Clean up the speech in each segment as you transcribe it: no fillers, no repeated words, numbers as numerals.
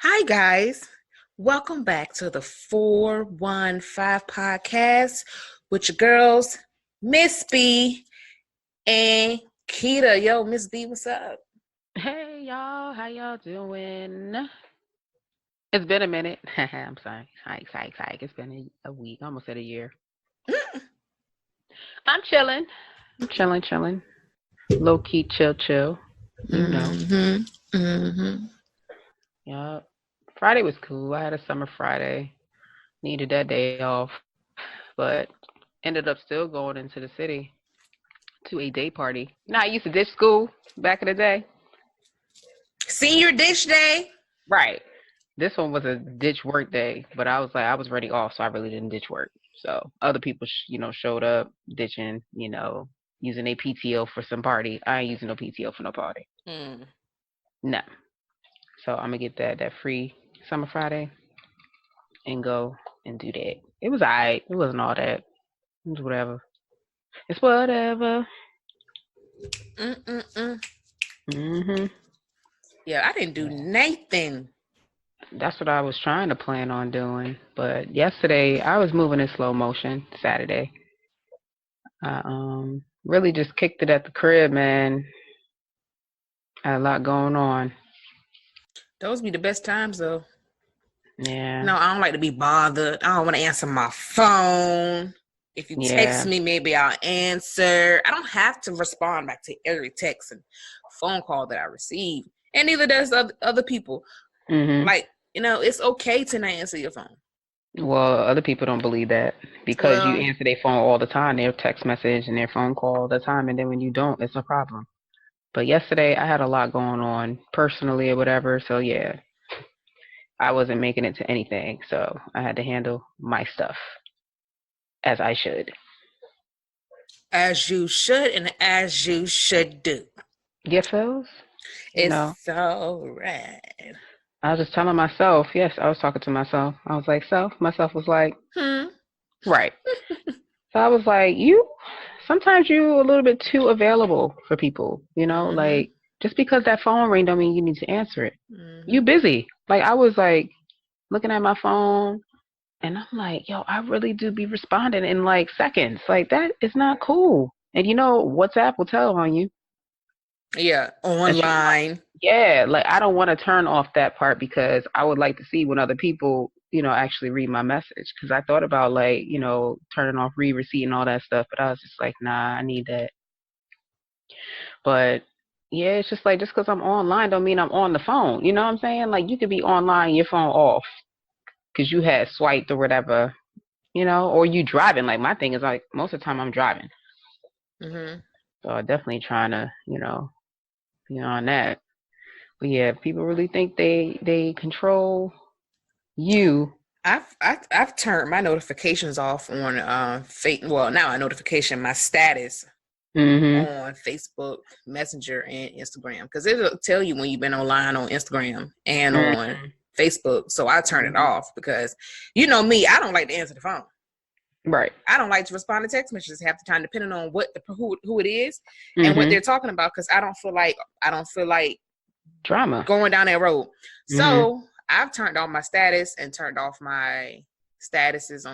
Hi, guys. Welcome back to the 415 podcast with your girls, Miss B and Keita. Yo, Miss B, what's up? Hey y'all, how y'all doing? It's been a minute. I'm sorry. Hi. It's been a week, almost at a year. I'm chilling. I'm chilling. Low key, chill. You know. Mm-hmm. Mm-hmm. Yup. Friday was cool. I had a summer Friday. Needed that day off, but ended up still going into the city to a day party. You know, I used to ditch school back in the day. Senior Dish Day. Right. This one was a ditch work day, but I was already off, so I really didn't ditch work. So other people, showed up ditching, using a PTO for some party. I ain't using no PTO for no party. Mm. No. So I'm gonna get that free summer Friday and go and do that. It was alright. It wasn't all that. It was whatever. It's whatever. Mm-mm-mm. Mhm. Yeah, I didn't do nothing. That's what I was trying to plan on doing, but yesterday I was moving in slow motion. Saturday. I really just kicked it at the crib, man. Had a lot going on. Those be the best times, though. Yeah. No, I don't like to be bothered. I don't want to answer my phone. If you text Yeah. me, maybe I'll answer. I don't have to respond back to every text and phone call that I receive. And neither does other people. Mhm. Like, it's okay to not answer your phone. Well, other people don't believe that because you Well, answer their phone all the time, their text message and their phone call all the time, and then when you don't, it's a problem. But yesterday I had a lot going on personally or whatever, so yeah, I wasn't making it to anything, so I had to handle my stuff as I should. as you should and as you should do. Get feels? You It's know, so right. I was just telling myself, yes, I was talking to myself. I was like, self. Myself was like, Hmm. right. So I was like, sometimes you a little bit too available for people, Mm-hmm. like just because that phone ring don't mean you need to answer it. You Mm-hmm. busy. Like I was like looking at my phone and I'm like, yo, I really do be responding in like seconds. Like that is not cool. And WhatsApp will tell on you Yeah, that you're not. online. Yeah, like I don't want to turn off that part because I would like to see when other people, actually read my message. Because I thought about like, turning off read receipt and all that stuff, but I was just like, nah, I need that. But yeah, it's just like just because I'm online don't mean I'm on the phone. You know what I'm saying? Like you could be online, your phone off because you had swiped or whatever, or you driving. Like my thing is like most of the time I'm driving, Mm-hmm. so I definitely trying to, be on that. But yeah, people really think they control you. I've turned my notifications off on well, now a notification my status Mhm. on Facebook Messenger and Instagram because it'll tell you when you've been online on Instagram and on Mhm. Facebook. So I turn it Mhm. off because you know me, I don't like to answer the phone. Right. I don't like to respond to text messages half the time, depending on who it is and what Mhm. they're talking about. Because I don't feel like Drama. going down that road. Mhm. So I've turned off my status and turned off my statuses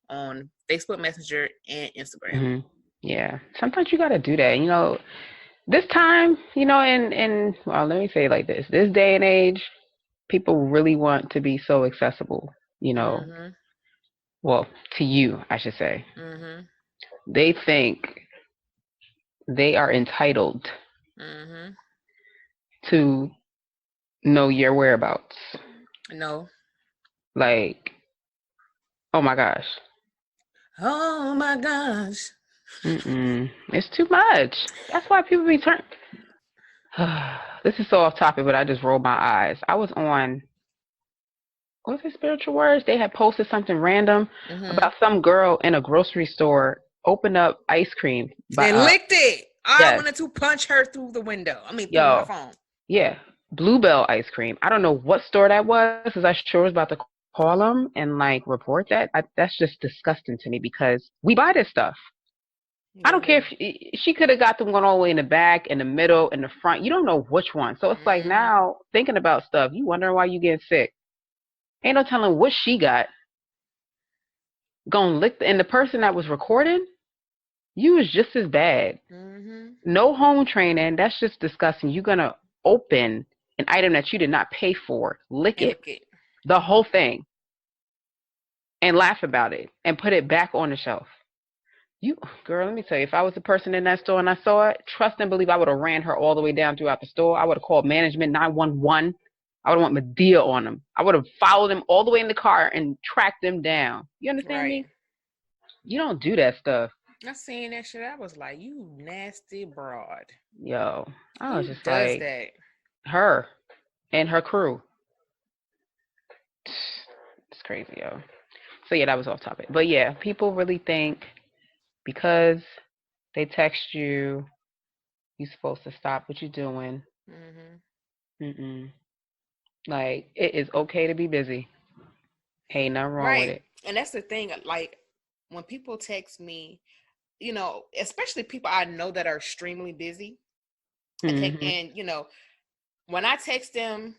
on Facebook Messenger and Instagram. Mhm. Yeah. Sometimes you got to do that. This time, in well, let me say it like this. This day and age, people really want to be so accessible, you know. Mhm. Well, to you, I should say. Mhm. They think they are entitled Mhm. to know your whereabouts. No. Like, oh my gosh. Oh my gosh. Mm-mm. It's too much. That's why people be turn. This is so off topic, but I just rolled my eyes. I was on, was it Spiritual Words? They had posted something random Mhm. about some girl in a grocery store opened up ice cream by And licked it. I yes, wanted to punch her through the window. I mean, through my yo, phone. yeah, Bluebell ice cream. I don't know what store that was, because I sure was about to call them and like report that. That's just disgusting to me because we buy this stuff. I don't care Go if she could have got them going all the way in the back, in the middle, in the front. You don't know which one. So it's like ahead. now thinking about stuff, you wondering why you getting sick. Ain't no telling what she got. Gonna lick and the person that was recording, you was just as bad. Mm-hmm. No home training. That's just disgusting. You're gonna open an item that you did not pay for, lick And it, look at. the whole thing, and laugh about it, and put it back on the shelf. You girl, let me tell you, if I was the person in that store and I saw it, trust and believe I would have ran her all the way down throughout the store. I would have called management 911. I would have want Medea on them. I would have followed them all the way in the car and tracked them down. You understand Right. me? You don't do that stuff. I seen that shit. I was like, you nasty broad. Yo, I was Who just does like, that? her and her crew. It's crazy, yo. So yeah, that was off topic. But yeah, people really think because they text you, you're supposed to stop what you're doing. Mm-hmm. Mm-mm. Like, it is okay to be busy. Ain't nothing wrong with Right. it. And that's the thing. Like, when people text me, especially people I know that are extremely busy, Mm-hmm. and when I text them,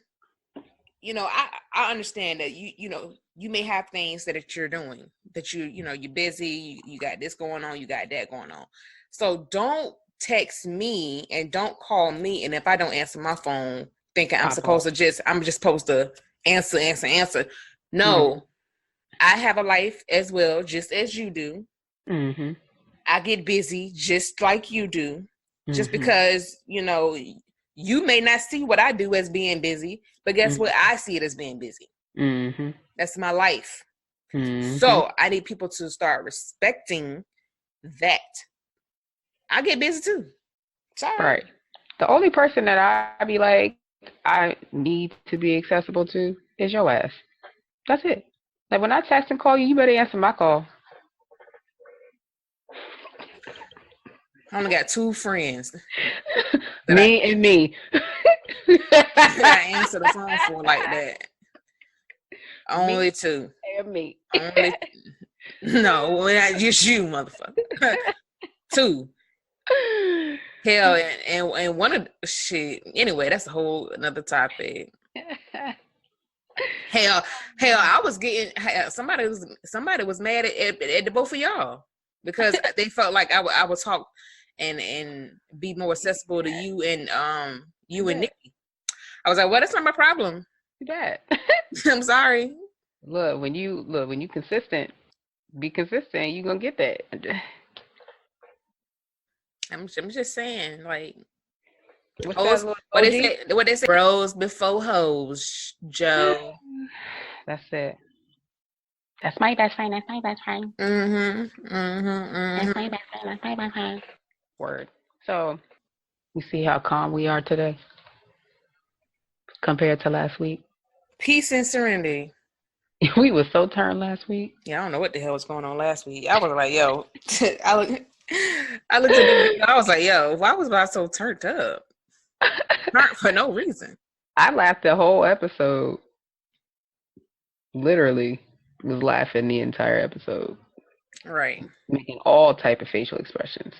I understand that you may have things that you're doing, that you're busy, you got this going on, you got that going on. So don't text me and don't call me, and if I don't answer my phone, thinking Pop off. I'm just supposed to answer. Mm-hmm. No, I have a life as well, just as you do. Mm-hmm. I get busy just like you do. Just Mm-hmm. because, you may not see what I do as being busy, but guess what? I see it as being busy. Mm-hmm. That's my life. Mm-hmm. So I need people to start respecting that. I get busy too. Sorry. Right. The only person that I be like, I need to be accessible to is your ass. That's it. Like when I text and call you, you better answer my call. I only got two friends that I Me and me. that I answer the phone for like that. Only Me two. and me. Only no, not just you, motherfucker. Two. Hell, and one of the shit. Anyway, that's a whole another topic. Hell, I was getting somebody was mad at the both of y'all because they felt like I would talk and be more accessible to you and You you and bet. Nikki. I was like, well, that's not my problem. You bet. I'm sorry. When you consistent, be consistent. You gonna get that. I'm just saying, like What's that hoes. little What they emoji? say? What they say? Bros before hoes, Joe. That's it. That's my best friend. That's my best friend. Mm-hmm. Mm-hmm. That's Mm-hmm. my best friend. That's my best friend. Word. So you see how calm we are today compared to last week. Peace and serenity. We were so turned last week. Yeah, I don't know what the hell was going on last week. I was like, yo, I look, I looked at the video. I was like, yo, why was I so turned up? Turned for no reason. I laughed the whole episode. Literally was laughing the entire episode, Right. making all type of facial expressions.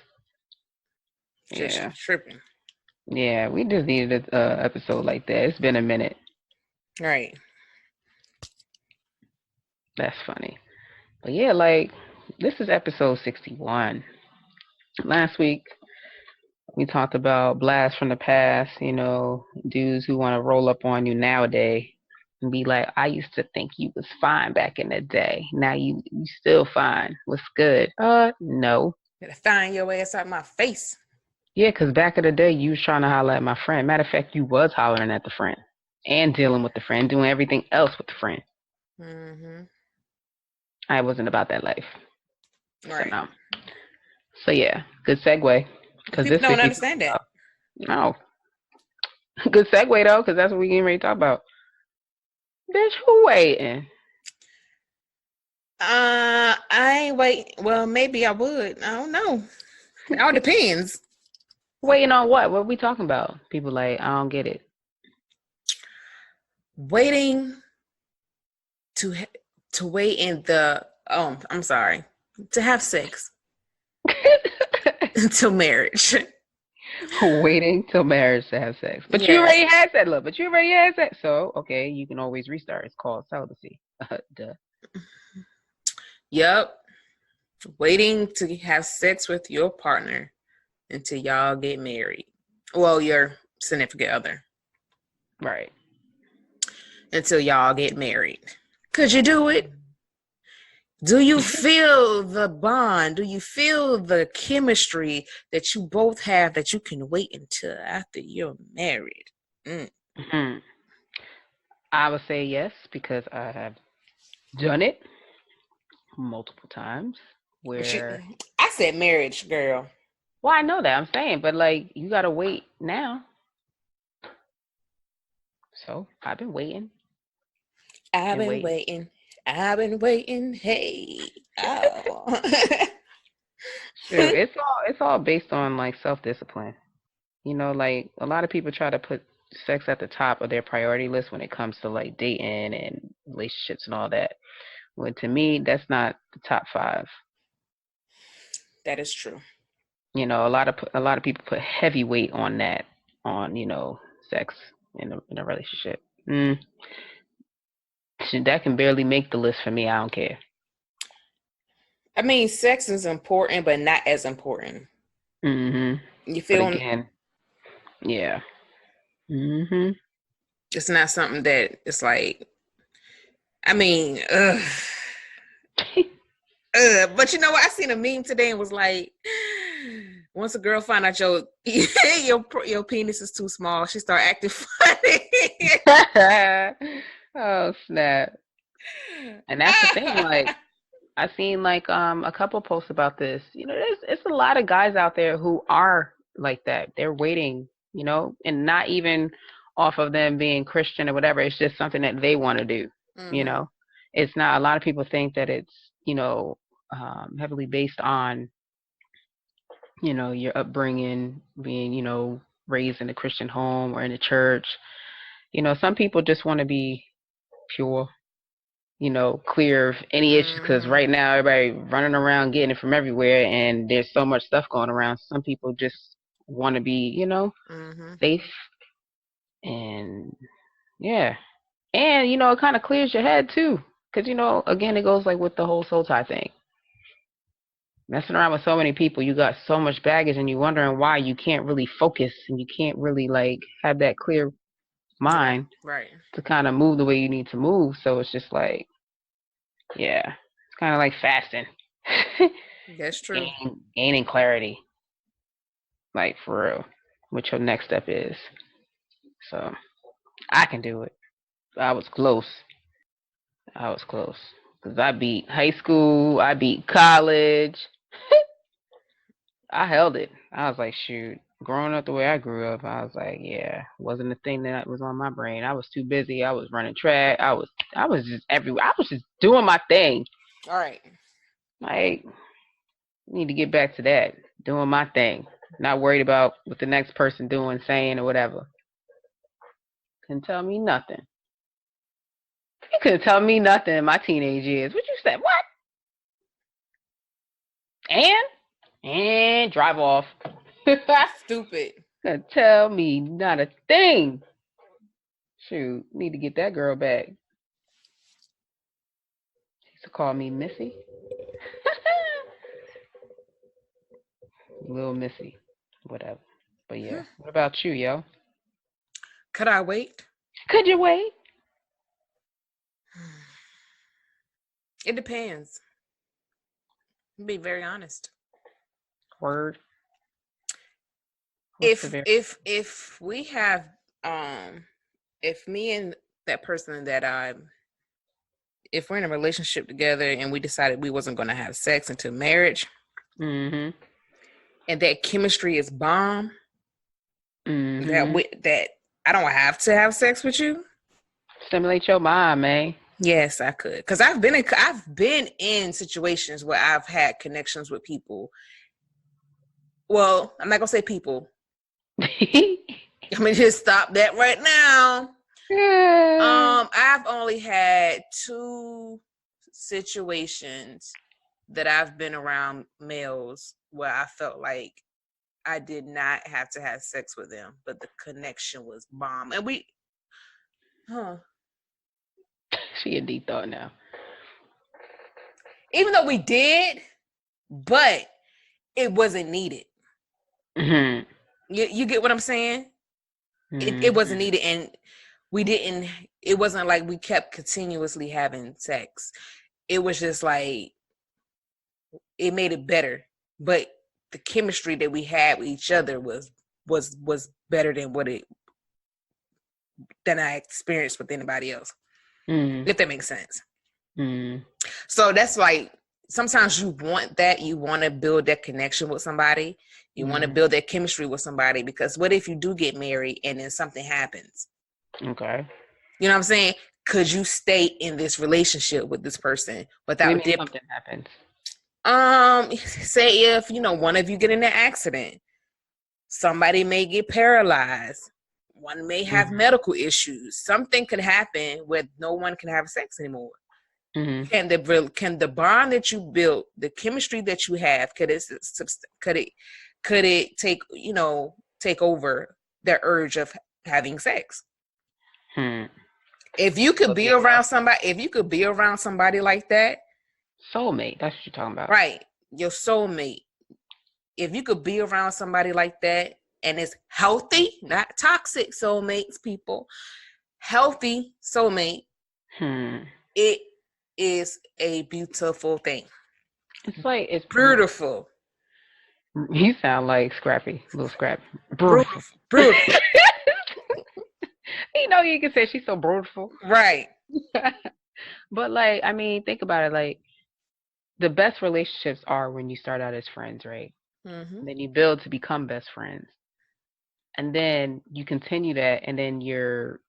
Just Yeah, tripping. yeah. We just needed a episode like that. It's been a minute. Right. That's funny. But yeah, like this is episode 61. Last week we talked about blasts from the past. Dudes who want to roll up on you nowadays and be like, I used to think you was fine back in the day. Now you still fine. What's good? No. Gotta find your ass out my face. Yeah, because back in the day, you was trying to holler at my friend. Matter of fact, you was hollering at the friend and dealing with the friend, doing everything else with the friend. Mm-hmm. I wasn't about that life. So Right. no. So yeah, good segue. Because People this week don't we talk understand that. about no. Good segue though, because that's what we getting ready to talk about. Bitch, who waiting? I ain't wait. Well, maybe I would. I don't know. It all depends. Waiting on what? What are we talking about? People like, I don't get it. Waiting to wait in the. Oh, I'm sorry. To have sex. until marriage. Waiting till marriage to have sex. But you Yes. already had that, look. But you already had sex. So, okay, you can always restart. It's called celibacy. Duh. Yep. Waiting to have sex with your partner until y'all get married. Well, your significant other. Right. Until y'all get married. Could you do it? Do you feel the bond? Do you feel the chemistry that you both have that you can wait until after you're married? Mm-hmm. I would say yes because I have done it multiple times But you, where, I said marriage, girl. well, I know that I'm saying, but like you gotta wait now. So I've been waiting I've and been waiting. waiting. I've been waiting. Hey, oh. Shoot, it's all based on like self discipline. You know, like a lot of people try to put sex at the top of their priority list when it comes to like dating and relationships and all that. When to me, that's not the top five. That is true. You know, a lot of people put heavy weight on that, on sex in a relationship. That can barely make the list for me. I don't care. I mean, sex is important, but not as important. Mhm. You But feel again, yeah. Mhm. it's not something that it's like, I mean, but you know what? I seen a meme today and was like, once a girl find out your penis is too small, she start acting funny. Oh snap! And that's the thing. Like I seen like a couple posts about this. You know, it's a lot of guys out there who are like that. They're waiting. And not even off of them being Christian or whatever. It's just something that they want to do. You Mm-hmm. know, it's not. A lot of people think that it's heavily based on your upbringing, being raised in a Christian home or in a church. Some people just want to be pure, clear of any issues because Mm-hmm. right now everybody running around getting it from everywhere and there's so much stuff going around. Some people just want to be, Mm-hmm. safe and yeah. And, it kind of clears your head too. Because, again, it goes like with the whole soul tie thing. Messing around with so many people, you got so much baggage and you're wondering why you can't really focus and you can't really like have that clear Yeah. mind Right. to kind of move the way you need to move. So it's just like, yeah, it's kind of like fasting. That's true. Gaining clarity, like for real, what your next step is. So I can do it. I was close. I was close because I beat high school. I beat college. I held it. I was like, shoot. Growing up the way I grew up, I was like, yeah, wasn't the thing that was on my brain. I was too busy. I was running track. I was just everywhere. I was just doing my thing. All right. Like, need to get back to that, doing my thing, not worried about what the next person doing, saying, or whatever. Couldn't tell me nothing. You couldn't tell me nothing in my teenage years. What you said? What? And drive off. Stupid. Couldn't tell me not a thing. Shoot, need to get that girl back. She used to call me Missy. Little Missy. Whatever. But yeah. What about you, yo? Could I wait? Could you wait? It depends. Be very honest. Word. What's the If very if if we have um if me and that person that I'm if we're in a relationship together and we decided we wasn't going to have sex until marriage Mm-hmm. and that chemistry is bomb, Mm-hmm. that I don't have to have sex with you. Stimulate your mind, man. Yes, I could, because I've been in situations where I've had connections with people. Well, I'm not gonna say people. I'm gonna just stop that right now. Yeah. I've only had two situations that I've been around males where I felt like I did not have to have sex with them, but the connection was bomb. And She a deep thought now. even though we did, but it wasn't needed. Mm-hmm. You get what I'm saying? It wasn't needed, and we didn't. It wasn't like we kept continuously having sex. It was just like it made it better, but the chemistry that we had with each other was better than I experienced with anybody else. If that makes sense. So that's like sometimes you want that. You want to build that connection with somebody. You want to build that chemistry with somebody, because what if you do get married and then something happens? Okay. You know what I'm saying? Could you stay in this relationship with this person without something happens? Say if one of you get in an accident, somebody may get paralyzed. One may have medical issues. Something could happen where no one can have sex anymore. Can the bond that you built, the chemistry that you have, could it take over the urge of having sex? If you could be around somebody like that, soulmate, that's what you're talking about, right? Your soulmate. If you could be around somebody like that, and it's healthy, not toxic soulmates, people, healthy soulmate, it is a beautiful thing. It's beautiful. You sound like Scrappy, little Scrappy. Brutal. You can say she's so brutal, right? But like, I mean, think about it. Like, the best relationships are when you start out as friends, right? Then you build to become best friends, and then you continue that, and then your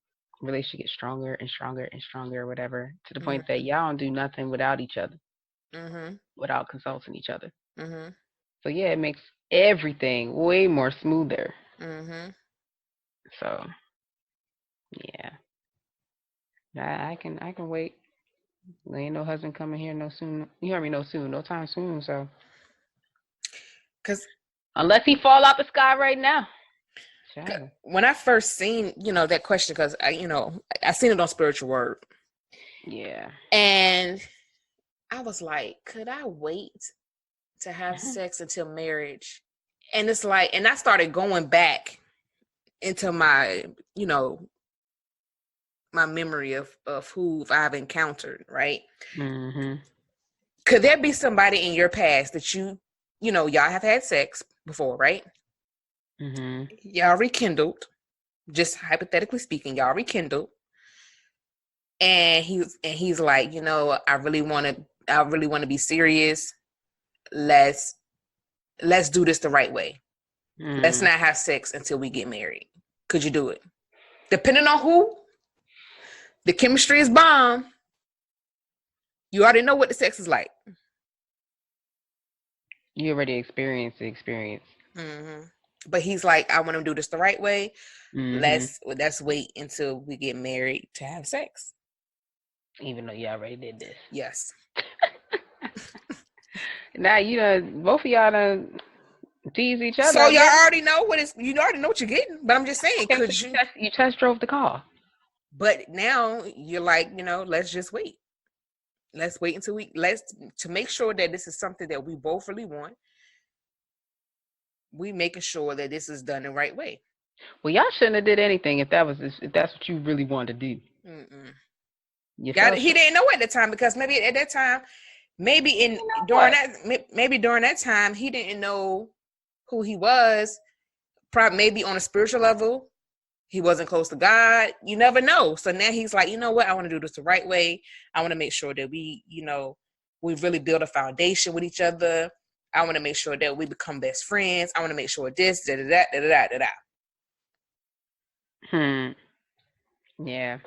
relationship gets stronger and stronger and stronger, or whatever, to the point that y'all don't do nothing without each other, without consulting each other. So yeah, it makes everything way more smoother. So yeah, I can wait. There ain't no husband coming here no soon. You heard me, no soon, no time soon. So, because unless he fall out the sky right now. When I first seen that question, because I seen it on Spiritual Word. Yeah. And I was like, could I wait to have sex until marriage? And it's like, and I started going back into my my memory of who I've encountered, right? Could there be somebody in your past that y'all have had sex before, right? Y'all rekindled, just hypothetically speaking, y'all rekindled, and he's like, I really want to be serious. Let's do this the right way. Let's not have sex until we get married. Could you do it? Depending on who, the chemistry is bomb. You already know what the sex is like. You already experienced the experience. But he's like, I want to do this the right way. Let's wait until we get married to have sex. Even though you already did this. Yes. Now both of y'all done tease each other. So y'all already know you already know what you're getting. But I'm just saying, could you test drove the car? But now you're like, let's just wait. Let's wait until to make sure that this is something that we both really want. We making sure that this is done the right way. Well, y'all shouldn't have did anything if that's what you really wanted to do. He didn't know at the time, because maybe at that time, during that time, he didn't know who he was. Probably maybe on a spiritual level, he wasn't close to God. You never know. So now he's like, you know what? I want to do this the right way. I want to make sure that we really build a foundation with each other. I want to make sure that we become best friends. I want to make sure this, da da da da da da da. Yeah.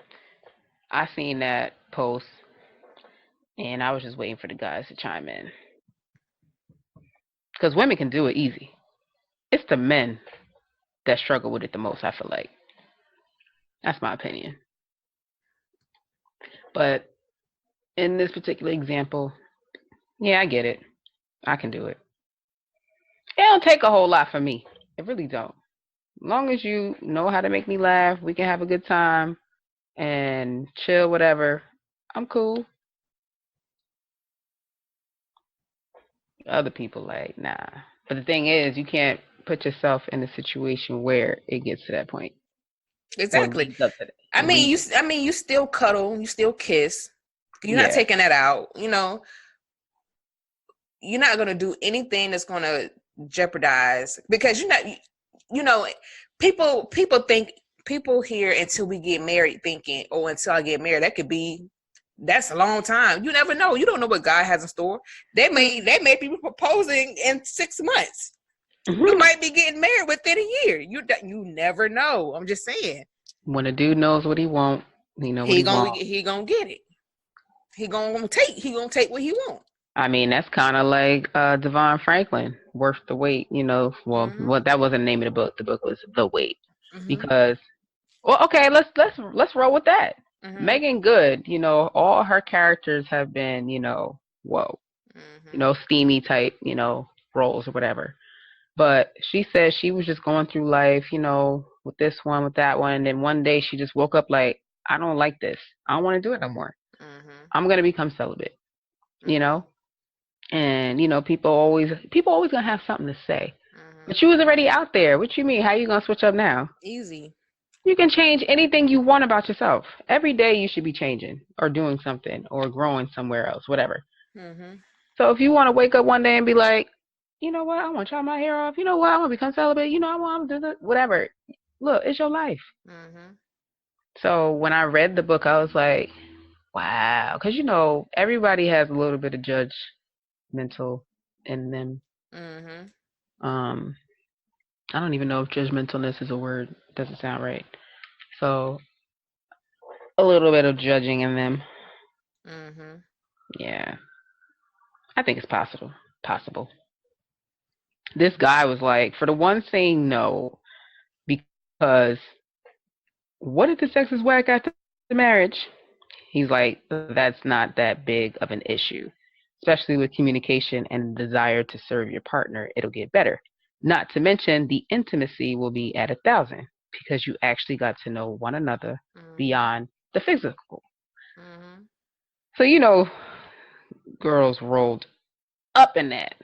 I seen that post, and I was just waiting for the guys to chime in. Because women can do it easy. It's the men that struggle with it the most, I feel like. That's my opinion. But in this particular example, yeah, I get it. I can do it. It don't take a whole lot for me. It really don't. As long as you know how to make me laugh, we can have a good time and chill, whatever. I'm cool. Other people like, nah. But the thing is, you can't put yourself in a situation where it gets to that point or Exactly. leads up to that. I mean, you still cuddle, you still kiss. You're not Yeah. taking that out. You're not gonna do anything that's gonna jeopardize because you're not. You know, people think people here until we get married thinking, oh, until I get married, that's a long time. You never know. You don't know what God has in store. They may be proposing in 6 months. You might be getting married within a year. You never know. I'm just saying. When a dude knows what he want, he know what he want. He gonna get it. He gonna take what he want. I mean, that's kind of like Devon Franklin, Worth the Wait. Well, Mm-hmm. that wasn't the name of the book. The book was The Wait, Mm-hmm. because well, okay, let's roll with that. Mm-hmm. Megan Good, all her characters have been, whoa, Mm-hmm. steamy type, roles or whatever. But she said she was just going through life, with this one, with that one, and then one day she just woke up like, I don't like this. I don't want to do it no more. Mm-hmm. I'm gonna become celibate, you Mm-hmm. know. And people always gonna have something to say. Mm-hmm. But you was already out there. What you mean? How you gonna switch up now? Easy. You can change anything you want about yourself. Every day you should be changing or doing something or growing somewhere else, whatever. Mm-hmm. So if you want to wake up one day and be like, you know what, I want to try my hair off. You know what, I want to become celibate. I want to do this, whatever. Look, it's your life. Mm-hmm. So when I read the book, I was like, wow, because everybody has a little bit of judgmental in them. Mm-hmm. Um, I don't even know if judgmentalness is a word. It doesn't sound right. So a little bit of judging in them. Mm-hmm. Yeah, I think it's possible. Possible. This guy was like, for the one saying no, because what if the sex is whack after marriage? He's like, that's not that big of an issue, especially with communication and desire to serve your partner. It'll get better. Not to mention the intimacy will be at 1,000 because you actually got to know one another Mm-hmm. beyond the physical. Mm-hmm. So girls rolled up in that.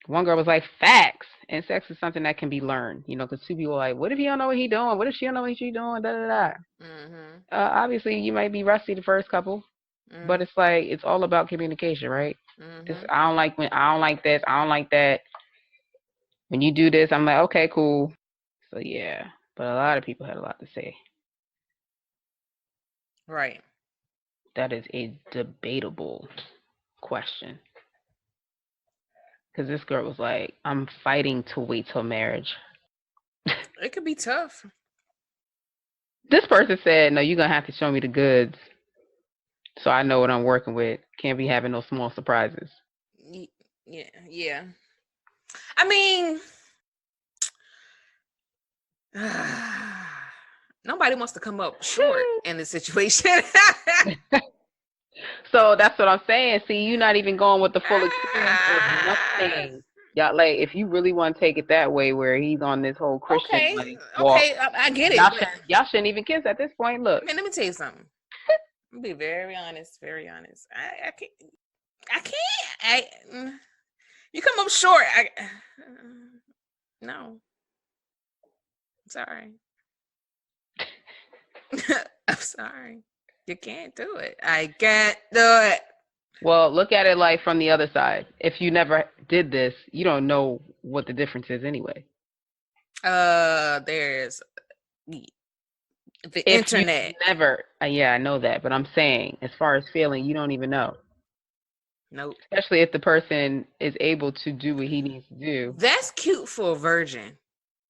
One girl was like, facts. And sex is something that can be learned, because two people are like, what if he don't know what he doing? What if she don't know what she doing? Da da da. Mm-hmm. Obviously, you might be rusty the first couple, but it's like it's all about communication, right? It's Mm-hmm. I don't like this, I don't like that. When you do this, I'm like, okay, cool. So yeah, but a lot of people had a lot to say. Right. That is a debatable question. Because this girl was like, I'm fighting to wait till marriage. It could be tough. This person said, no, you're going to have to show me the goods so I know what I'm working with. Can't be having no small surprises. Yeah. Yeah. I mean, nobody wants to come up short in this situation. So that's what I'm saying. See, you're not even going with the full experience of nothing. Y'all, like, if you really want to take it that way, where he's on this whole Christian Okay. like walk, Okay. I get it. y'all But shouldn't y'all shouldn't even kiss at this point. Look, I mean, let me tell you something. I'll be very honest. Very honest. I can't. I can't. You come up short. No. Sorry. I'm sorry. You can't do it. I can't do it. well, look at it like from the other side. If you never did this, you don't know what the difference is anyway. There's the If you internet. never, yeah, I know that, but I'm saying, as far as feeling, you don't even know. Nope. Especially if the person is able to do what he needs to do. That's cute for a virgin.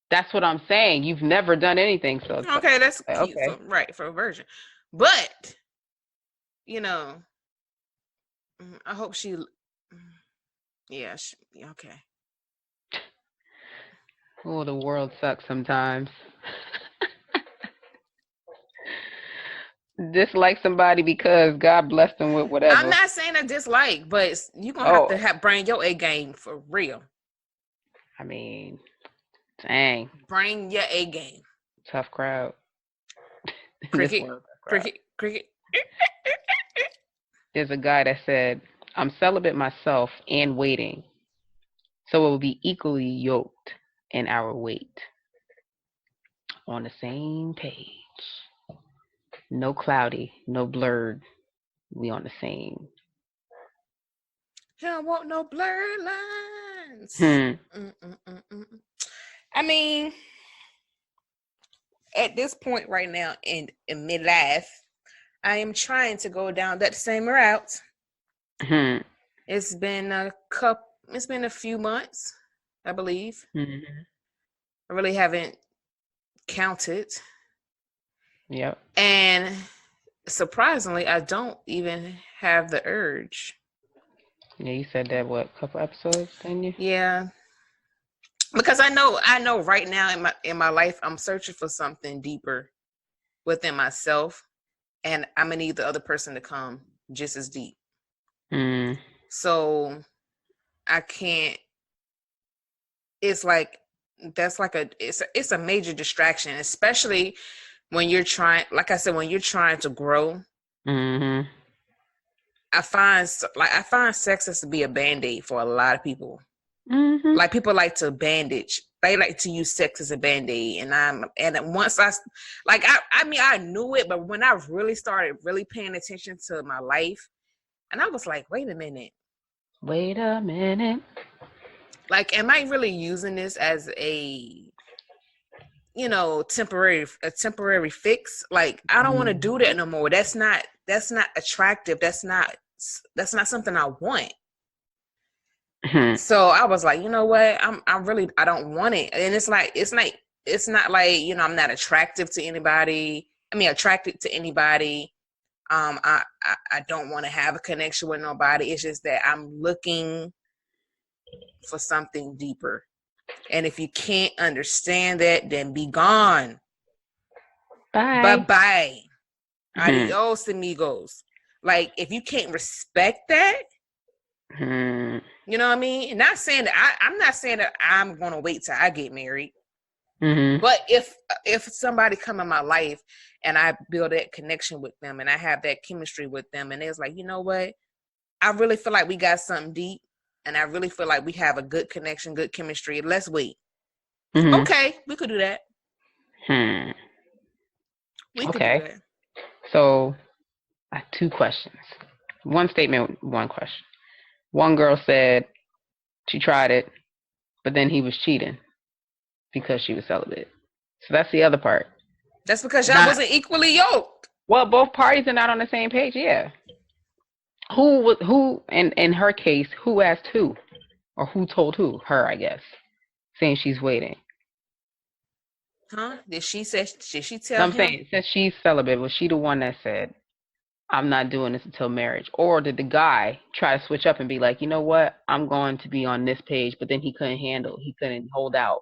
That's what I'm saying. You've never done anything, so it's Okay, that's like, cute okay. for a virgin. But you know, I hope she. Yeah. Okay. Oh, the world sucks sometimes. Dislike somebody because God blessed them with I'm whatever. not saying I dislike, but you're gonna have to Oh, bring your A game for real. I mean, Dang. Bring your A game. Tough crowd. This Cricket, one, tough crowd. cricket. There's a guy that said, I'm celibate myself and waiting, so it will be equally yoked in our weight. On the same page. No cloudy, no blurred. We on the same. He don't want no blurred lines. Hmm. I mean, at this point right now in midlife, I am trying to go down that same route. Hmm. It's been a few months, I believe. Hmm. I really haven't counted. Yep. And surprisingly, I don't even have the urge. Yeah, you said that what, a couple episodes, didn't you? Yeah. Because I know right now in my life I'm searching for something deeper within myself, and I'm gonna need the other person to come just as deep. Mm. So I can't. It's like that's like it's a major distraction, especially when you're trying. Like I said, when you're trying to grow, Hmm. I find sex as to be a band-aid for a lot of people. Hmm. Like people like to bandage. They like to use sex as a band-aid. And once I mean I knew it, but when I really started really paying attention to my life, and I was like, wait a minute. Wait a minute. Like, am I really using this as a temporary fix? Like, I don't want to do that no more. That's not attractive. That's not something I want. Hmm. So I was like, you know what? I don't want it. And it's not like, I'm not attractive to anybody. I mean, attracted to anybody. I don't want to have a connection with nobody. It's just that I'm looking for something deeper. And if you can't understand that, then be gone. Bye Bye. bye. Hmm. Adios, amigos. Like, if you can't respect that, Hmm. you know what I mean? Not saying that I'm not saying that I'm gonna wait till I get married. Hmm. But if somebody come in my life and I build that connection with them and I have that chemistry with them and it's like, you know what? I really feel like we got something deep and I really feel like we have a good connection, good chemistry. Let's wait. Hmm. Okay, we could do that. Hmm. We could do Okay. that. So I have two questions. One statement, one question. One girl said she tried it, but then he was cheating because she was celibate. So that's the other part. That's because y'all Not wasn't equally yoked. well, both parties are not on the same page. Yeah. Who in her case? Who asked who, or who told who? Her, I guess, saying she's waiting. Huh? Did she No, tell I'm him? saying since she's celibate, was she the one that said I'm not doing this until marriage, or did the guy try to switch up and be like, you know what, I'm going to be on this page, but then he couldn't hold out,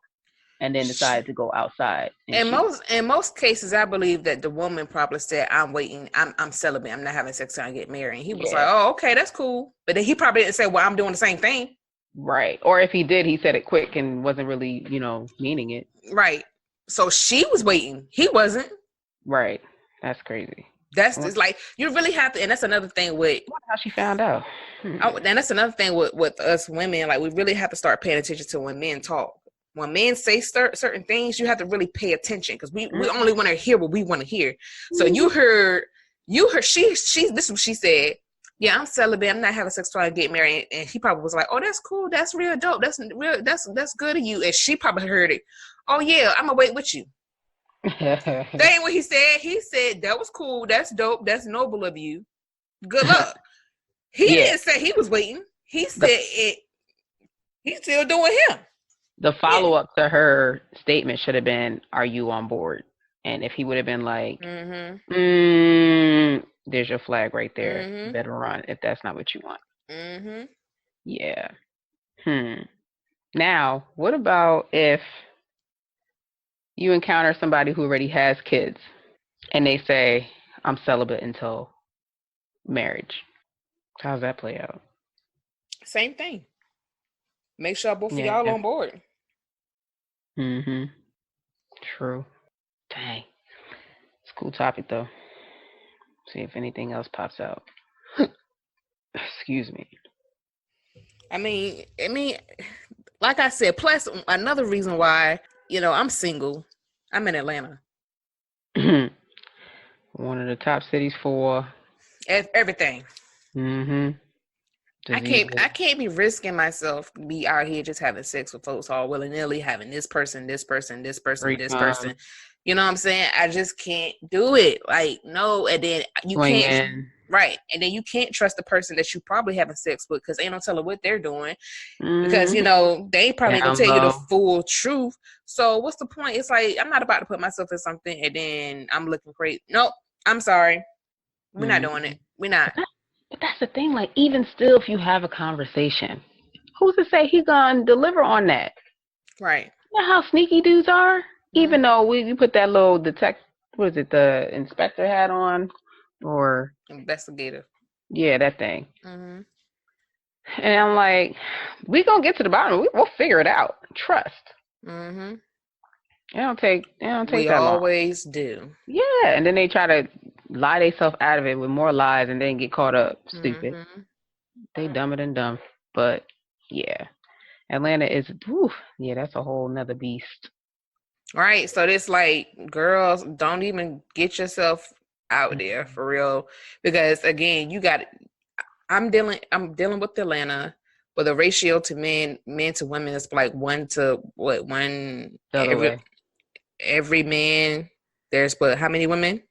and then decided to go outside and cheat. In most cases, I believe that the woman probably said, "I'm waiting. I'm celibate. I'm not having sex until I get married." And he was like, Yeah, "Oh, okay, that's cool." But then he probably didn't say, "Well, I'm doing the same thing." right. Or if he did, he said it quick and wasn't really, meaning it. Right. So she was waiting. He wasn't. Right. That's crazy. I That's wonder, it's like you really have to, and that's another thing with. I wonder how she found out. And that's another thing with us women. Like we really have to start paying attention to when men talk. When men say certain things, you have to really pay attention because we only want to hear what we want to hear. So you heard she this is what she said. Yeah, I'm celibate. I'm not having sex till I get married. And he probably was like, "Oh, that's cool. That's real dope. That's real. That's good of you." And she probably heard it. "Oh yeah, I'm gonna wait with you." That ain't what he said. He said that was cool. That's dope. That's noble of you. Good luck. He Yeah. didn't say he was waiting. He said The it. He's still doing him. the Yeah. follow up to her statement should have been, "Are you on board?" And if he would have been like, Mhm. there's your flag right there. You Mhm. better run if that's not what you want. Mhm. Yeah. Now, what about if you encounter somebody who already has kids and they say, I'm celibate until marriage? How's that play out? Same thing. Make sure both of Yeah. y'all on board. Mhm. True. Dang. It's a cool topic though. See if anything else pops out. Excuse me. I mean, like I said, plus another reason why, I'm single. I'm in Atlanta. One of the top cities for Everything. mhm I can't diseases, I can't be risking myself to be out here just having sex with folks all willy nilly, having this person, this person, this person, this threesome, person. You know what I'm saying? I just can't do it. Like, no, and then you can't swinging. right. And then you can't trust the person that you probably having sex with because ain't no telling what they're doing. Because, Mhm. they probably ain't gonna Down tell you the low. full truth. So what's the point? It's like I'm not about to put myself in something and then I'm looking crazy. Nope. I'm sorry. We're not doing it. Mhm. We're not. But that's the thing. Like even still, if you have a conversation, who's to say he gonna deliver on that? Right. You know how sneaky dudes are. Even Mm-hmm. though we put that little detect, what is it, the inspector hat on, or Investigative. yeah, that thing. Mm-hmm. And I'm like, we gonna get to the bottom. We'll figure it out. Trust. Mm-hmm. It don't take We that long. always do. Yeah, and then they try to lie themselves out of it with more lies, and then get caught up. Stupid. Mm-hmm. They dumber than dumb. But yeah, Atlanta is. Whew, yeah, that's a whole nother beast. Right. So this like girls, don't even get yourself out there for real. Because again, I'm dealing with Atlanta, but the ratio to men to women is like one to what, one The other way. every man. There's but how many women?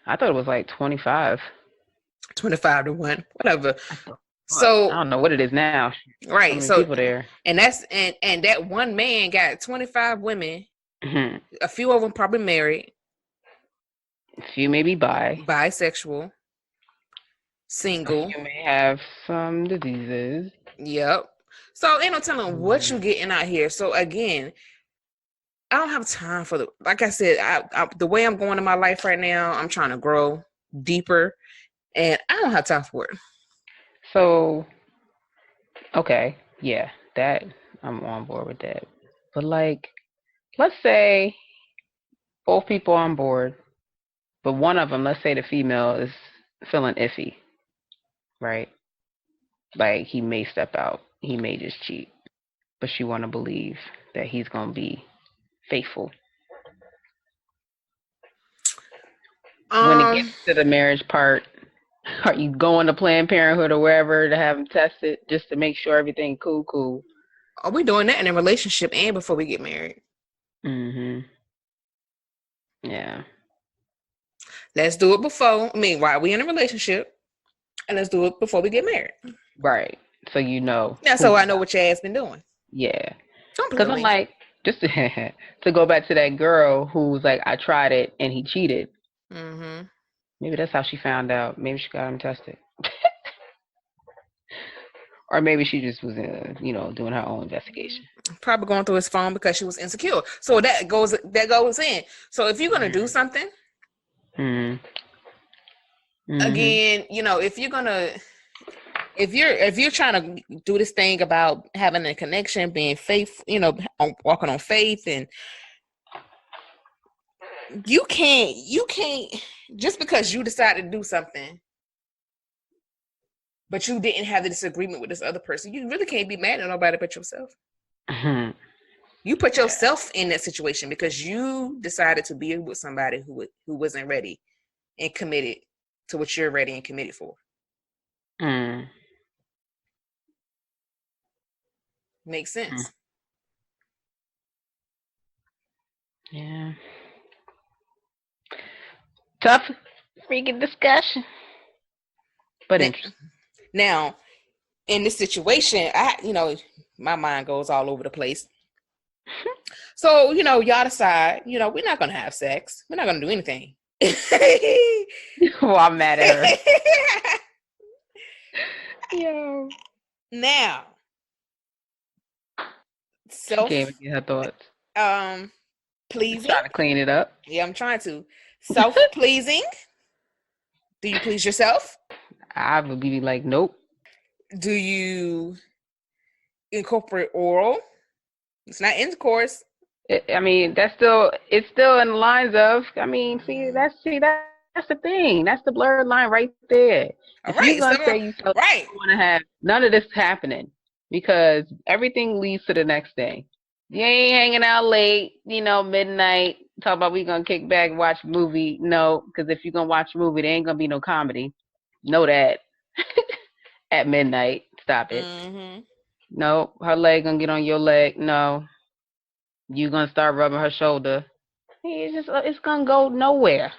I thought it was like 25. 25 to 1, whatever. I thought, but I So don't know what it is now. So right. many So people there. and that one man got 25 women. A A few of them probably married, few maybe bi. bisexual, A single. few may have some diseases. Yep. So ain't no telling what you Mm, getting out here. So again, I don't have time for like I said, the way I'm going in my life right now, I'm trying to grow deeper and I don't have time for it. So okay, yeah, that I'm on board with that. But like, let's say both people on board, but one of them, let's say the female, is feeling iffy, right? Like he may step out, he may just cheat, but she want to believe that he's gonna be faithful. When it gets Um, to the marriage part, are you going to Planned Parenthood or wherever to have them tested just to make sure everything cool, cool? are we doing that in a relationship and before we get married? Mhm. Yeah. Let's do it before. I mean, while we in a relationship, and let's do it before we get married. Right. So you know Yeah, who so I you know got. what your ass been doing. Yeah. Don't play Because with I'm me. like, just to go back to that girl who was like, I tried it and he cheated. Mm-hmm. Maybe that's how she found out. Maybe she got him tested. Or maybe she just was, doing her own investigation. Probably going through his phone because she was insecure. So that goes in. So if you're gonna do something, Mm-hmm. Mm-hmm. again, if you're gonna if you're trying to do this thing about having a connection, being faith, walking on faith, and you can't just because you decided to do something, but you didn't have the disagreement with this other person, you really can't be mad at nobody but yourself. Mm-hmm. You put Yeah. yourself in that situation because you decided to be with somebody who wasn't ready and committed to what you're ready and committed for. Mm. Makes Mm. sense. Yeah. Tough freaking discussion, but interesting. Now, in this situation, my mind goes all over the place. So, y'all decide, we're not gonna have sex. We're not gonna do anything. Well, I'm mad at her. Yo. Now, She came self and get her thoughts. um pleasing. Trying to clean it up. Yeah, I'm trying to. Self pleasing. Do you please yourself? I would be like, nope. Do you incorporate oral? It's not intercourse. I mean, it's still in the lines of. I mean, Mm-hmm. that's the thing. That's the blurred line right there. If you All gonna say right, you so celibate, you don't right. want to have none of this happening because everything leads to the next day. You ain't hanging out late, midnight. Talk about we gonna kick back and watch a movie. No, because if you're gonna watch a movie, there ain't gonna be no comedy. Know that at midnight. Stop it. Mm-hmm. No, her leg gonna get on your leg. No, you gonna start rubbing her shoulder. It's gonna go nowhere.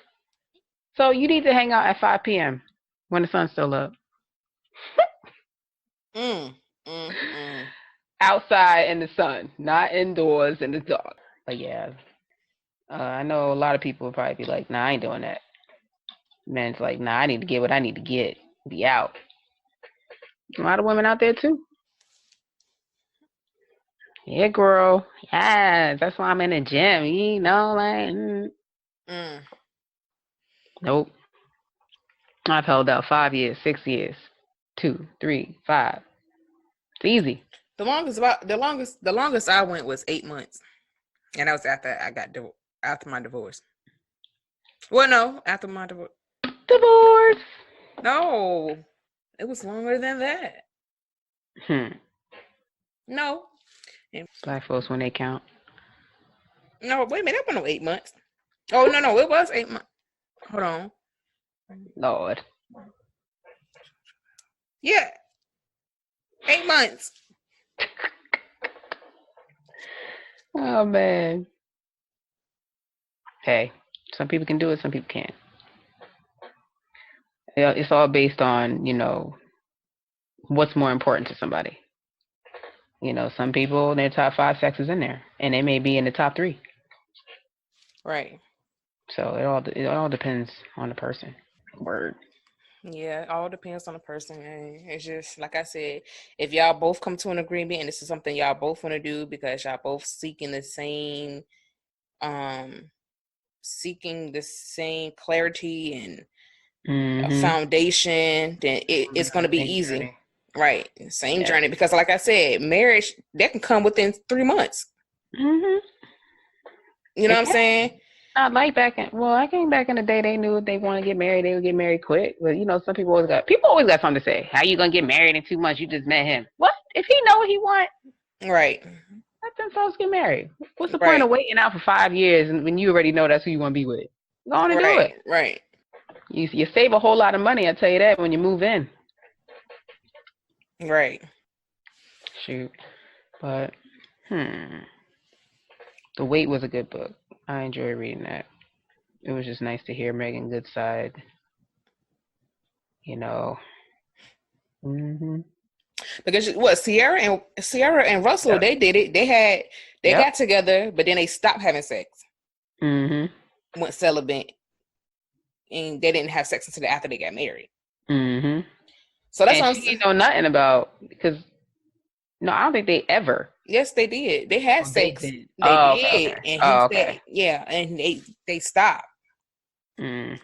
So you need to hang out at 5 p.m. when the sun's still up, Mm. Mm. outside in the sun, not indoors in the dark. But yeah, I know a lot of people would probably be like, "Nah, I ain't doing that." Men's like, "Nah, I need to get what I need to get. Be out." A lot of women out there too. Yeah, girl. Yeah, that's why I'm in the gym. Mm. Nope. I've held out 5 years, 6 years, 2, 3, 5. It's easy. The longest I went was 8 months, and that was after I got after my divorce. Well, no, after my divorce. Divorce. No, it was longer than that. Hmm. No, and, Black folks when they count. no, wait a minute, that wasn't no 8 months. Oh no, it was 8 months. Hold on. Lord. Yeah, 8 months. Oh man. Hey, some people can do it, some people can't. Yeah, it's all based on, what's more important to somebody. Some people their top five sex is in there, and they may be in the top three. Right. So it all depends on the person. Word. Yeah, it all depends on the person. And it's just like I said, if y'all both come to an agreement and this is something y'all both want to do because y'all both um seeking the same clarity and a Mm-hmm. foundation, then it's going to be Same easy. journey. Right. Same Yes. journey. Because like I said, marriage, that can come within 3 months. Mm-hmm. You know It what I'm can. saying? Not like I came back in the day. They knew if they want to get married, they would get married quick. But some people always got something to say. How you gonna get married in 2 months? You just met him. What if he know what he want? Right. Let them folks get married. What's the point Right. of waiting out for 5 years when you already know that's who you want to be with? Go on and do it. Right. Right. You save a whole lot of money. I tell you that when you move in. Right. Shoot, but The Wait was a good book. I enjoyed reading that. It was just nice to hear Megan Good's side. You know. Mhm. Because what Sierra and Russell, Yep. they did it. They Yep. got together, but then they stopped having sex, Mhm. went celibate, and they didn't have sex until after they got married. Mhm. So that's And what I'm she saying. ain't know nothing about because no, I don't think they ever. Yes, they did. They had Oh, they sex. did. They Oh, okay, did, okay. and he Oh, said, okay. yeah, and they stopped.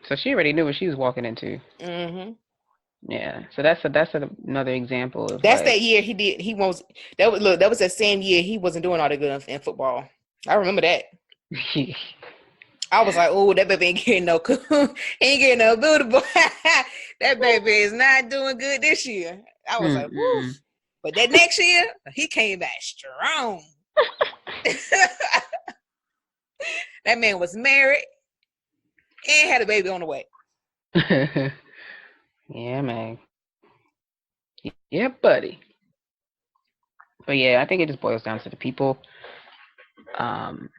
So she already knew what she was walking into. Hmm. Yeah. So another example of That's like. that year he did. He was that was look. That was that same year he wasn't doing all that good in football. I remember that. I was like, oh, that baby ain't getting no ain't getting no booty boy. That baby is not doing good this year. I was like, woof. Mm-mm. But that next year, he came back strong. That man was married and had a baby on the way. Yeah, man. Yeah, buddy. But yeah, I think it just boils down to the people, um,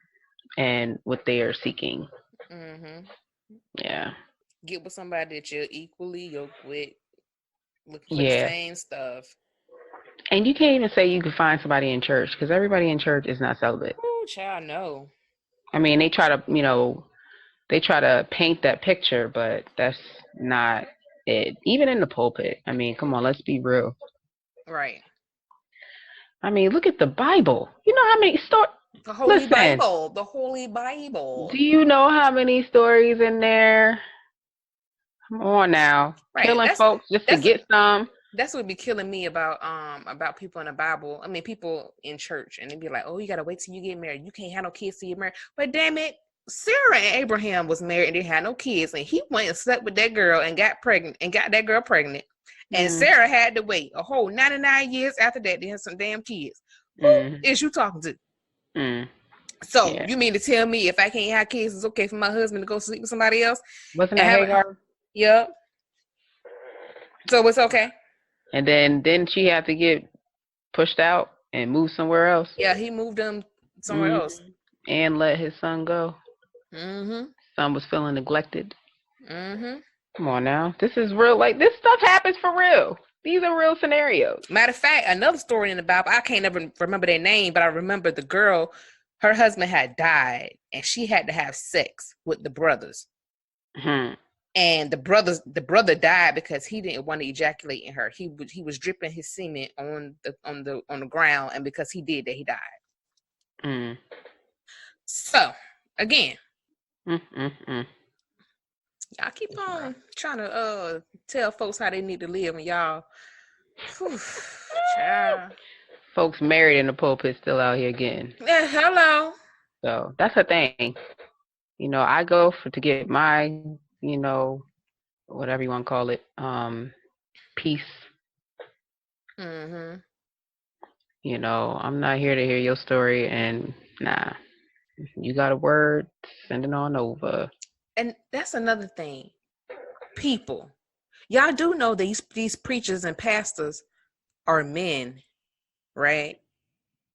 and what they are seeking. Mm-hmm. Yeah. Get with somebody that you're equally yoked with, looking for the Yeah. same stuff. And you can't even say you can find somebody in church because everybody in church is not celibate. Oh, child, no. I mean, they try to paint that picture, but that's not it. Even in the pulpit. I mean, come on, let's be real. Right. I mean, look at the Bible. You know how many stories? The Holy Listen, Bible. The Holy do Bible. you know how many stories in there? Come on now, Right. killing That's folks just to that's get some. That's what would be killing me about people in the Bible. I mean, people in church, and they'd be like, "Oh, you gotta wait till you get married. You can't have no kids till you're married." But damn it, Sarah and Abraham was married and they had no kids, and he went and slept with that girl and got pregnant and got that girl pregnant, and Sarah had to wait a whole 99 years after that to have some damn kids. Who is you talking to? So you mean to tell me if I can't have kids, it's okay for my husband to go sleep with somebody else? Wasn't that Hagar? Yep. So it's okay. And then didn't she have to get pushed out and move somewhere else? Yeah, he moved them somewhere else. And let his son go. Son was feeling neglected. Come on now. This is real. Like, this stuff happens for real. These are real scenarios. Matter of fact, another story in the Bible, I can't ever remember their name, but I remember the girl, her husband had died, and she had to have sex with the brothers. And the brother died because he didn't want to ejaculate in her. He was dripping his semen on the ground, and because he did that, he died. So again, y'all keep on trying to tell folks how they need to live, and y'all, child. Folks married in the pulpit still out here again. Yeah, hello. So that's the thing. You know, I go to get my, you know, whatever you want to call it, peace. You know, I'm not here to hear your story, and nah, you got a word, send it on over. And that's another thing. People, y'all do know these preachers and pastors are men, right?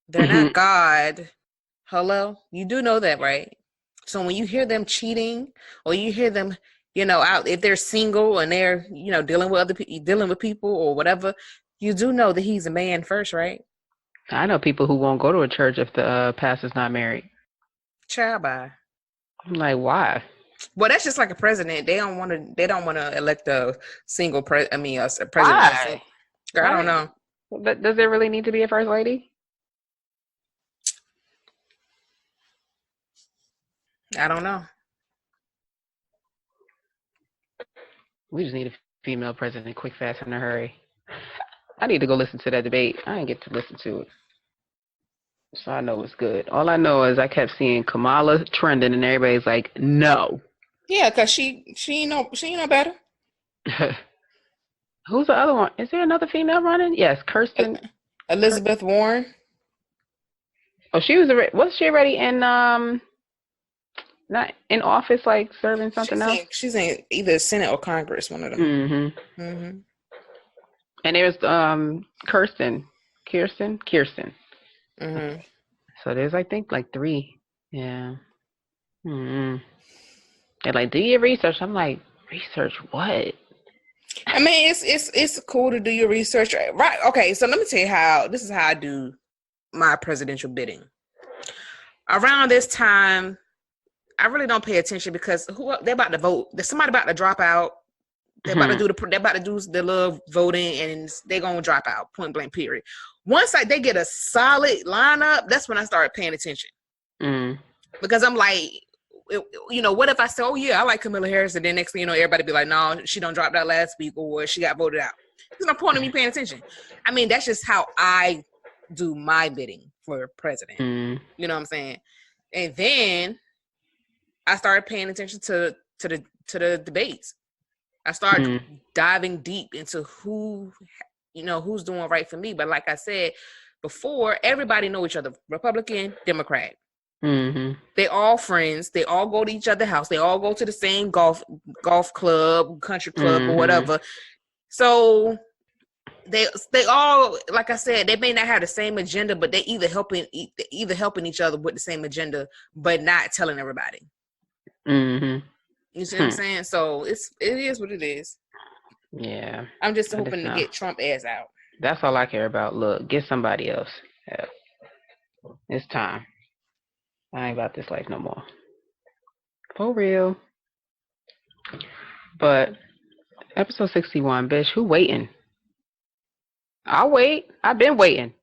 They're not God. Hello? You do know that, right? So when you hear them cheating, or you hear them, you know, out, if they're single and they're, you know, dealing with people or whatever, you do know that he's a man first, right? I know people who won't go to a church if the pastor's not married. Child, bye. I'm like, why? Well, that's just like a president. They don't want to elect a single president. Why? Girl, I don't know. But does there really need to be a first lady? I don't know. We just need a female president, quick, fast, in a hurry. I need to go listen to that debate. I didn't get to listen to it, so I know it's good. All I know is I kept seeing Kamala trending, and everybody's like, "No." Yeah, cause she ain't no better. Who's the other one? Is there another female running? Yes, Kirsten. Elizabeth Warren. Oh, was she already in not in office, like serving something else? She's in either Senate or Congress, one of them. And there's Kirsten. So there's, I think, like 3. Yeah. They're like, do your research. I'm like, research what? I mean, it's cool to do your research, right? Okay, so let me tell you how I do my presidential bidding. Around this time, I really don't pay attention because they're about to vote. There's somebody about to drop out. They're about to do the little voting, and they're gonna drop out. Point blank. Period. Once they get a solid lineup, that's when I start paying attention. Because I'm like, you know, what if I say, oh yeah, I like Kamala Harris, and then next thing you know, everybody be like, no, she don't dropped out last week, or she got voted out. There's no point in me paying attention. I mean, that's just how I do my bidding for president. You know what I'm saying? And then I started paying attention to the debates. I started diving deep into who's doing right for me. But like I said before, everybody know each other, Republican, Democrat. They all friends. They all go to each other's house. They all go to the same golf club, country club, or whatever. So they all, like I said, they may not have the same agenda, but they either helping each other with the same agenda, but not telling everybody. You see what I'm saying? So it is what it is. Yeah. I'm just hoping to get Trump ass out. That's all I care about. Look, get somebody else. Yeah. It's time. I ain't about this life no more. For real. But episode 61, Bish, who waiting? I'll wait. I've been waiting.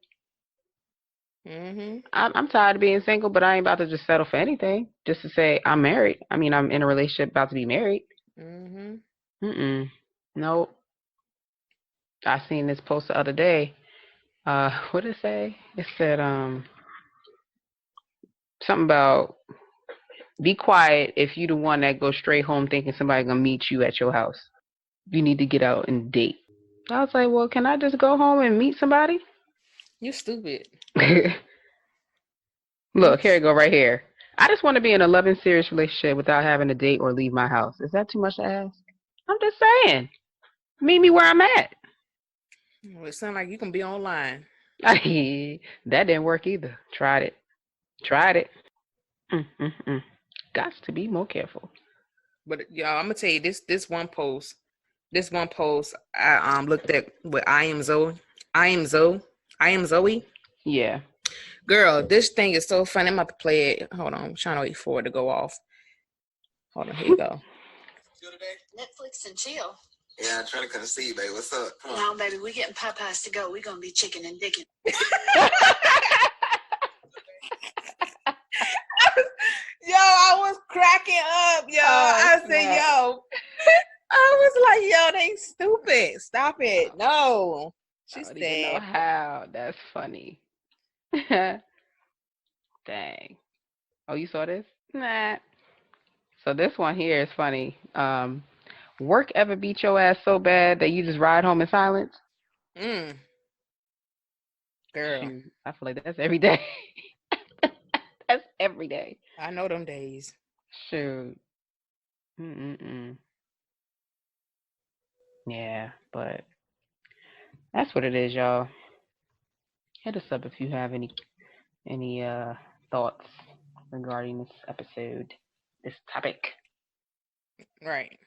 I'm tired of being single, but I ain't about to just settle for anything just to say I'm married. I mean, I'm in a relationship, about to be married. Nope. I seen this post the other day. What did it say? It said something about be quiet if you the one that goes straight home thinking somebody gonna meet you at your house. You need to get out and date. I was like, well, can I just go home and meet somebody? You stupid. Look, here you go right here. I just want to be in a loving, serious relationship without having to date or leave my house. Is that too much to ask? I'm just saying. Meet me where I'm at. Well, it sounds like you can be online. That didn't work either. Tried it. Got to be more careful. But y'all, I'm gonna tell you this one post. This one post I looked at with I am Zoe. I am Zoe. I am Zoe. Yeah. Girl, this thing is so funny. I'm about to play it. Hold on. I'm trying to wait for it to go off. Hold on, here you go. Netflix and chill. Yeah, I'm trying to conceive, baby. What's up? Come on. No, baby, we getting Popeyes to go. We're gonna be chicken and digging. Yo, I was cracking up, yo. I said, yo. I was like, yo, they stupid. Stop it. No. She said, even know how. That's funny. Dang. Oh, you saw this? Nah. So this one here is funny. Work ever beat your ass so bad that you just ride home in silence? Girl. Shoot, I feel like that's every day. That's every day. I know them days. Shoot. Yeah, but that's what it is, y'all. Hit us up if you have any thoughts regarding this episode, this topic. Right.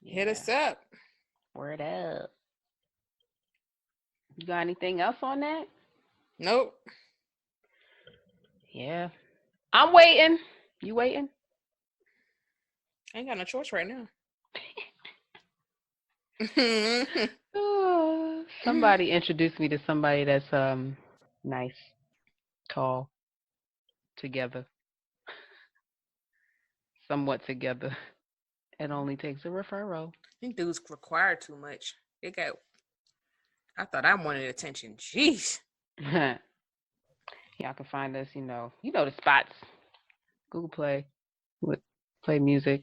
Yeah. Hit us up. Word up. You got anything else on that? Nope. Yeah. I'm waiting. You waiting? I ain't got no choice right now. Somebody introduced me to somebody that's nice, tall, together, somewhat together. It only takes a referral. These dudes require too much. I thought I wanted attention. Jeez. Y'all can find us, you know the spots. Google Play, Play Music,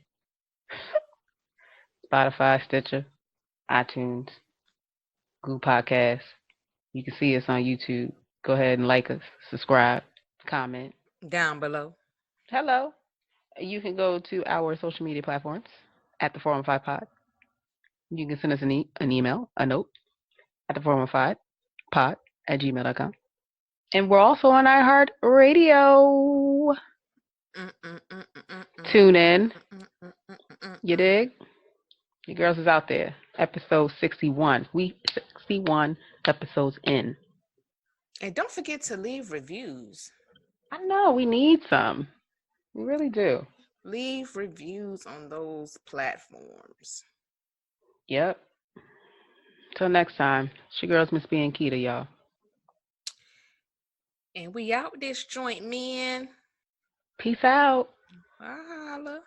Spotify, Stitcher, iTunes, Google Podcasts. You can see us on YouTube. Go ahead and like us, subscribe, comment. Down below. Hello. You can go to our social media platforms at the 415 Pod. You can send us an email, a note, at the 415pod@gmail.com. And we're also on iHeartRadio. Tune in. You dig? Your girls is out there. Episode 61. We 61 episodes in. And don't forget to leave reviews. I know. We need some. We really do. Leave reviews on those platforms. Yep. Till next time. It's your girls, Miss B and Keita, y'all. And we out this joint, man. Peace out. Holla.